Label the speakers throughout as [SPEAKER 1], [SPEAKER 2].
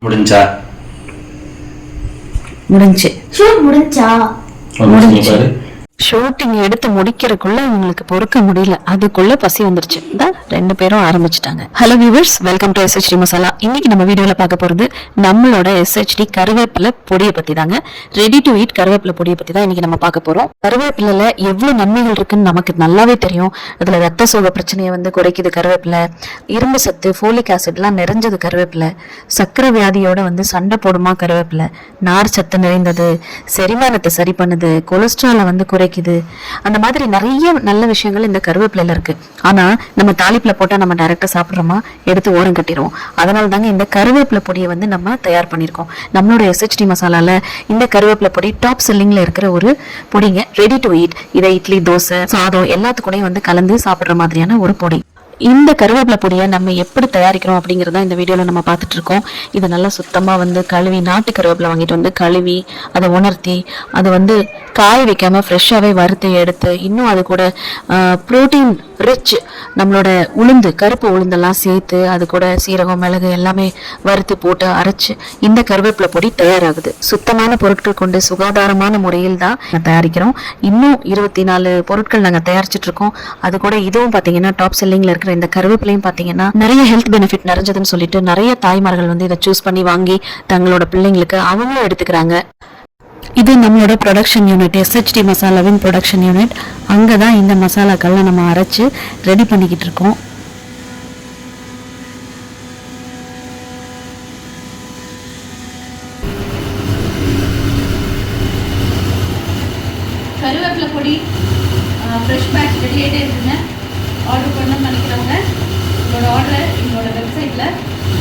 [SPEAKER 1] முடிஞ்சா
[SPEAKER 2] முடிஞ்சு
[SPEAKER 1] முடிஞ்சு
[SPEAKER 2] ஷூட்டிங் எடுத்து முடிக்கிறதுக்குள்ள இவங்களுக்கு பொறுக்க முடியல, அதுக்குள்ள பசி வந்துருச்சு. ரெண்டு பேரும் ஆரம்பிச்சுட்டாங்க. Hello viewers, welcome to SHD masala. இன்னைக்கு நம்ம வீடியோல பார்க்க போறது நம்மளோட SHD கருவேப்பிலை பொடியை பத்தி தாங்க. ரெடி டு ஈட் கருவேப்பிலை பொடியை பத்தி தான் இன்னைக்கு நம்ம பார்க்க போறோம். கருவேப்பிலைல எவ்வளவு நன்மைகள் இருக்குன்னு நமக்கு நல்லாவே தெரியும். அதுல ரத்த சோகை பிரச்சனையை குறைக்குது கருவேப்பிலை, இரும்பு சத்து, ஃபோலிக் ஆசிட் எல்லாம் நிறைஞ்சது கருவேப்பிலை, சக்கரை வியாதியோட சண்டை போடுமா கருவேப்பிலை, நார் சத்து நிறைந்தது, செரிமானத்தை சரி பண்ணுது, கொலஸ்ட்ராலை குறைக்குது. அந்த மாதிரி நிறைய நல்ல விஷயங்கள் இந்த கருவேப்பிலையில இருக்கு. ஆனா நம்ம தாளிப்புல போட்டா நம்ம டைரக்டா சாப்பிடுறோமா, எடுத்து ஓரம் கட்டிடுவோம். அதனால தாங்க இந்த கருவேப்பிலை பொடியை நம்ம தயார் பண்ணிருக்கோம். நம்மளோட SHD மசாலால இந்த கருவேப்பிலை பொடி டாப் செல்லிங்ல இருக்கிற ஒரு பொடிங்க. Ready to eat. இதை இட்லி, தோசை, சாதம் எல்லாத்துக்கூடயும் கலந்து சாப்பிடுற மாதிரியான ஒரு பொடி. இந்த கருவேப்பிலை பொடியை நம்ம எப்படி தயாரிக்கிறோம் அப்படிங்கிறத இந்த வீடியோல நம்ம பார்த்துட்டு இருக்கோம். இதை நல்லா சுத்தமா கழுவி, நாட்டு கருவேப்பிலை வாங்கிட்டு கழுவி அதை உணர்த்தி அதை காய வைக்காம ஃப்ரெஷ்ஷாவே வறுத்து எடுத்து, இன்னும் அது கூட புரோட்டீன் ரிச் நம்மளோட உளுந்து, கருப்பு உளுந்தெல்லாம் சேர்த்து அது கூட சீரகம், மிளகு எல்லாமே வறுத்து போட்டு அரைச்சு இந்த கருவேப்பிலை பொடி தயாராகுது. சுத்தமான பொருட்கள் கொண்டு சுகாதாரமான முறையில் தான் தயாரிக்கிறோம். இன்னும் 24 பொருட்கள் நாங்கள் தயாரிச்சுட்டு இருக்கோம். அது கூட இதுவும் பார்த்தீங்கன்னா டாப் செல்லிங்ல இருக்கிற இந்த கருவேப்பிலையும் பார்த்தீங்கன்னா நிறைய ஹெல்த் பெனிஃபிட் நிறைஞ்சதுன்னு சொல்லிட்டு நிறைய தாய்மார்கள் இதை சூஸ் பண்ணி வாங்கி தங்களோட பிள்ளைங்களுக்கு அவங்களும் எடுத்துக்கிறாங்க. இது நம்மளோட ப்ரொடக்ஷன் யூனிட், SHD மசாலாவின் ப்ரொடக்ஷன் யூனிட். அங்கே தான் இந்த மசாலாக்கள்லாம் நம்ம அரைச்சு ரெடி பண்ணிக்கிட்டு இருக்கோம்.
[SPEAKER 3] கருவேப்பிலை பொடி ஃப்ரெஷ் பேட்ச் ரெடி ஆகிட்டே இருக்குங்க. ஆர்டர் பண்ணணும்னு நினைக்கிறவங்க உங்களோட ஆர்டரை எங்களோட வெப்சைட்டில்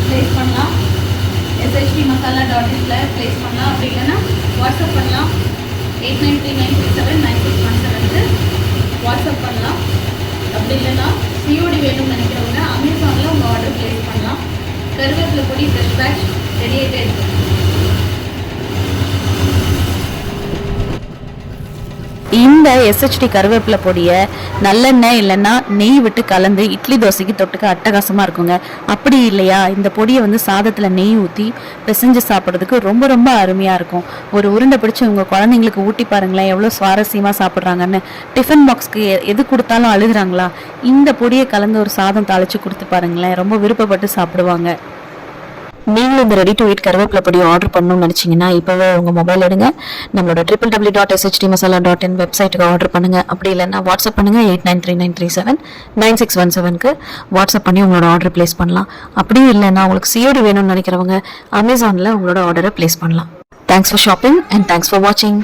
[SPEAKER 3] ப்ளேஸ் பண்ணலாம். SHDmasala.in ப்ளேஸ் பண்ணலாம். அப்படி இல்லைன்னா வாட்ஸ்அப் பண்ணலாம். 8939379617க்கு வாட்ஸ்அப் பண்ணலாம். அப்படி இல்லைன்னா COD வேணும்னு நினைக்கிறவங்க அமேசானில் உங்கள் ஆர்டர் ப்ளேஸ் பண்ணலாம். கருவேப்பிலை பொடி ஃப்ரெஷ் பேட்ச் ரெடி ஆகிட்டே இருக்குது.
[SPEAKER 2] இந்த SHD கருவேப்பிலை பொடியை நல்லெண்ணெய் இல்லைன்னா நெய் விட்டு கலந்து இட்லி, தோசைக்கு தொட்டுக்க அட்டகாசமாக இருக்குங்க. அப்படி இல்லையா, இந்த பொடியை சாதத்தில் நெய் ஊற்றி பிசைஞ்சு சாப்பிட்றதுக்கு ரொம்ப ரொம்ப அருமையாக இருக்கும். ஒரு உருண்டை பிடிச்சி உங்கள் குழந்தைங்களுக்கு ஊட்டி பாருங்களேன், எவ்வளோ சுவாரஸ்யமாக சாப்பிட்றாங்கன்னு. டிஃபன் பாக்ஸ்க்கு எது கொடுத்தாலும் அழுகுறாங்களா, இந்த பொடியை கலந்து ஒரு சாதம் தாளித்து கொடுத்து பாருங்களேன், ரொம்ப விருப்பப்பட்டு சாப்பிடுவாங்க. நீங்களும் இந்த ரெடி டு ஈட் கருவேப்பிலை பொடி ஆர்டர் பண்ணணும்னு நினச்சிங்கன்னா இப்போவே உங்கள் மொபைல் எடுங்க, நம்மளோட www.shdmasala.in வெப்சைட்டுக்கு ஆர்டர் பண்ணுங்கள். அப்படி இல்லைன்னா வாட்ஸ்அப் பண்ணுங்கள். 8939379617க்கு வாட்ஸ்அப் பண்ணி உங்களோட ஆர்டர் ப்ளேஸ் பண்ணலாம். அப்படியும் இல்லைன்னா உங்களுக்கு COD வேணும்னு நினைக்கிறவங்க அமேசானில் உங்களோட ஆர்டரை ப்ளேஸ் பண்ணலாம். Thanks for shopping and thanks for வாட்சிங்.